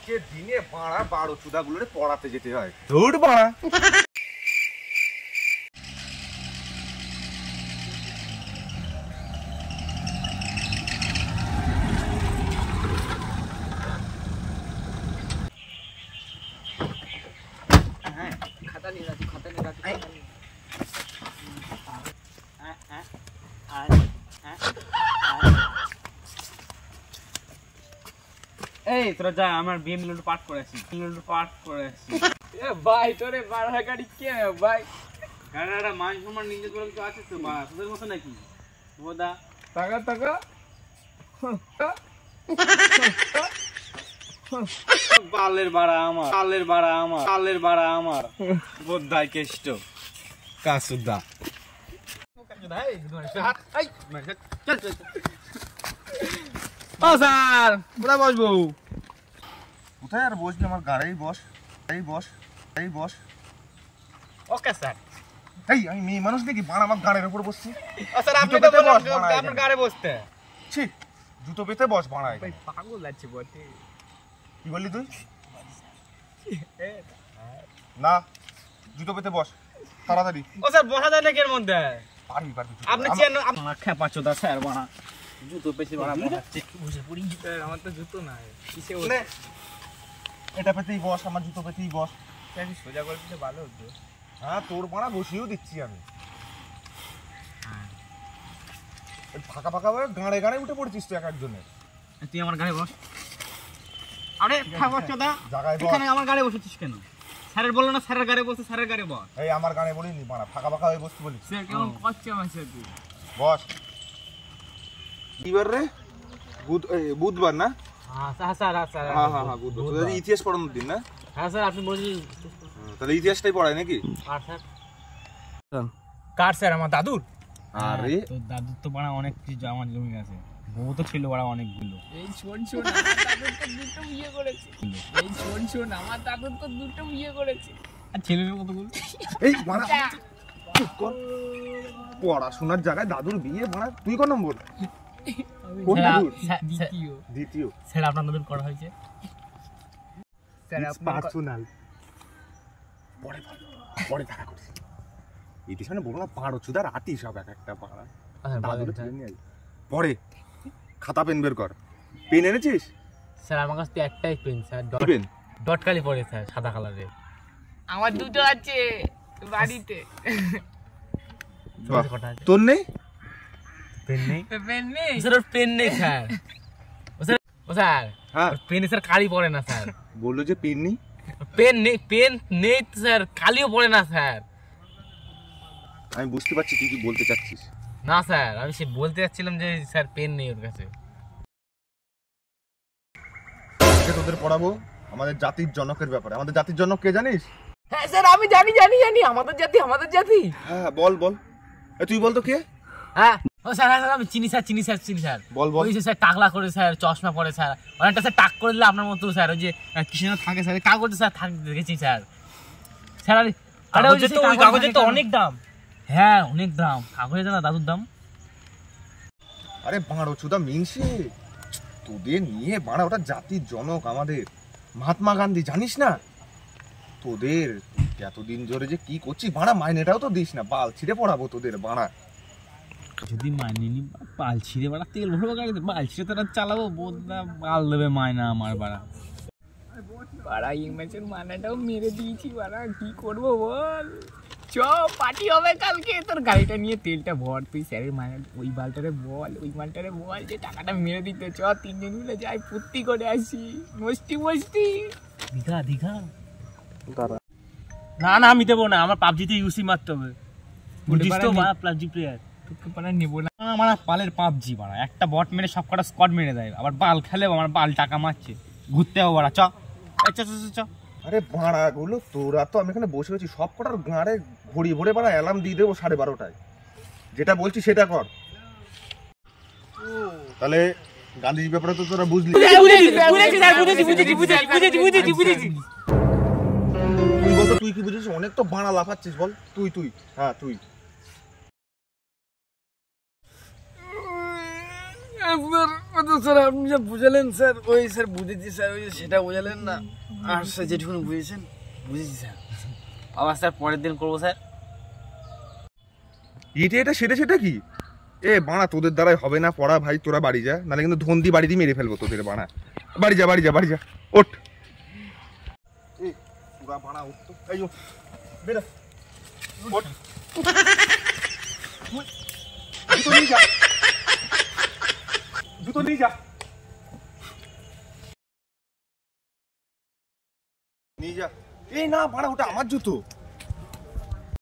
আজকে দিনে বাড়া 12 চুদাগুলোরে পড়াতে যেতে হয়। ধুর বাড়া। खाता नहीं रहती এই তোরা যা আমার বিএমডব্লিউ পার্ট করেছি এ ভাই তোরে বাড়া গাড়ি কে ভাই গাড়াটা মান সম্মান নিজে করে তো আছে তো বাস তোদের মত নাকি বোদা টাকা বালের বাড়া আমার বোধাই কেষ্ট কাসুদা ও স্যার কোথায় বসবো? কোথায় আর বসবি? আমার গাড়িই বস। Okay sir. এই আমি মেয়ে মানুষ দেখি বাড়া আমার গাড়ির উপর বসছি। স্যার আপনি তো বললেন আপনার গাড়ি বসতে। ছি, জুতো পেতে বস বাড়ায়। ভাই পাগল আছে বটে। কি বললি তুই? না, জুতো পেতে বস তাড়াতাড়ি। ও স্যার বসা যায় না এর মধ্যে? পারবি। আপনি চেন আমার খেপাচোদা স্যার বানা। জুতো পেছে বানা বসাচ্ছে। বসে পড়ি আমার তো জুতো নাই। কিসে ওঠে? এটা পেতেই বস, আমার জুতো পেতেই বস। আমি সোজা করে দিতে ভালো হতো। হ্যাঁ, তোর বাড়া বসিয়েও দিচ্ছি আমি। ফাঁকা হয়ে গাড়ে উঠে পড়ছিস তুই একার জন্য। তুই আমার গাড়ি বস। আরে খেপাচোদা এখানে আমার গাড়ি বসেছিস কেন? স্যারের বললো না স্যারের গাড়ি বসে স্যারের গাড়ি বস। এই আমার গাড়ি বলিনি বাড়া, ফাঁকা হয়ে বসতে বলিস। স্যার কেমন করছে আমার সাথে তুই? বস। কিবার রে? বুধবার না? হ্যাঁ স্যার। হ্যাঁ বুধবার। ইতিহাস পড়ানোর দিন না? হ্যাঁ স্যার আপনি বলছেন। তাহলে ইতিহাসটাই পড়ায় নাকি? আর স্যার কার স্যার আমার দাদুর? আরে তো দাদুর তো বড় অনেক কিছু আমার জমি আছে। বউ তো ছিল বড় অনেকগুলো। এই শোন আমার দাদুর তো দুটো বিয়ে করেছে। আর ছেলের কতগুলো? এই মারা পড়াশোনার জায়গায় দাদুর বিয়ে মারা। তুই কোন নম্বর? কোন দাদুর? দ্বিতীয়। স্যার আপনার দাদুর করা হয়েছে? স্যার আপনার পার্সোনাল। পরে দেখা করছি। ইতিহাস মানে বলবো না, 12 চুদার আটি সব একটা পাড়া। দাদুর নিয়ে পরে খাতা পেন বের কর। পেন এনেছিস? স্যার আমার কাছে একটাই পেন স্যার, পেন ডটকালি পড়ে স্যার, সাদা কালারের। আমার দুটো আছে বাড়িতে। তোর নেই? পেন নেই স্যার, ওর পেন নেই স্যার। ও স্যার হ্যাঁ পেনে স্যার কালি পড়ে না স্যার। বললো যে পেন নেই। পেন নেই স্যার, কালিও পড়ে না স্যার। আমি বুঝতে পারছি তুই কি বলতে চাচ্ছিস। না স্যার আমি সে বলতে যাচ্ছিলাম যে স্যার পেন নেই ওর কাছে। তোদের পড়াবো আমাদের জাতির জনকের ব্যাপারে। আমাদের জাতির জনক কে জানিস? হ্যাঁ স্যার আমি জানি আমাদের জাতি। হ্যাঁ বল তুই বল তো কে? হ্যাঁ ও স্যার আমি চিনি স্যার। বল ওই যে স্যার টাকলা করে স্যার, চশমা পরে স্যার, অনেকটা স্যার টাক করে দিলে আপনার মতো স্যার। ওই যে কৃষ্ণ থাকে স্যার, কাগজে স্যার থাকে দেখেছি স্যার। স্যার আরে ওই যে কাগজের তো অনেক দাম। হ্যাঁ অনেক দাম কাগজে, না দাদুর দাম। আরে বাড়ো চুদা মিনসে, তোদের নিয়ে বাড়া, ওটা জাতির জনক আমাদের মহাত্মা গান্ধী, জানিস না? তোদের এতদিন ধরে যে কি করছিস বাড়া, মাইনেটাও তো দিস না। বাল ছিঁড়ে পড়াবো তোদের বাড়া। যদি মাইনে নি বাল ছিঁড়ে বাড়া, তেল ভরবো গাড়িতে, বাল ছিঁড়ে তারা চালাবো, বোধা বাল দেবে মাইনা আমার বাড়া। বাড়া এই ম্যাচের মাইনাটাও মেরে দিয়েছি বাড়া, কি করবো বল? চ পার্টি হবে কালকে, তোর গাড়িটা নিয়ে তেলটা ভর, তুই স্যারের মাইনা ওই মালটারে বল যে টাকাটা মেরে দিতে। চ তিনজন মিলে যাই, ফুর্তি করে আসি, মস্তি দীঘা। না আমি দেবো না, আমার পাবজিতে ইউসি মারতে হবে, বুঝিস তো পাবজি প্লেয়ার। তোকে পালা নেবো না আমার পালের পাবজি বাড়া, একটা বট মেরে সব কটা স্কোয়াড মেরে দেয়, আবার বাল খেলে আমার বাল টাকা মারছে, ঘুরতে হবে বাড়া। চ। আরে বাড়া গুলো তোরা তো, আমি এখানে বসে আছি, সব কটার গাঁড়ে ভরে বাড়া অ্যালার্ম দিয়ে দেবো 12:30টায়। যেটা বলছি সেটা কর। তাহলে গান্ধীজির ব্যাপারে তো তোরা বুঝলি। তুই বল তো, তুই কি বুঝেছিস? অনেক তো বাড়া লাফাচ্ছিস, বল তুই। হ্যাঁ তুই। আপনার তো স্যার আপনি যা বুঝালেন স্যার, ওই স্যার বুঝেছি স্যার, ওই সেটা বুঝালেন না, আর স্যার যেটুকুনি বুঝেছেন বুঝেছি স্যার। আবার স্যার পরের দিন করবো স্যার। এটা সেটা কি? এ বাড়া তোদের দ্বারাই হবে না পড়া ভাই, তোরা বাড়ি যা, নাহলে কিন্তু ধন্দি বাড়ি দিয়ে মেরে ফেলবো তোদের। বাড়া বাড়ি যা ওঠ। এই পুরা বাড়া ওঠ তো, এই ও বেরো ওঠ। জুতো নিয়ে যা এই না বাড়া, ওটা আমার জুতো।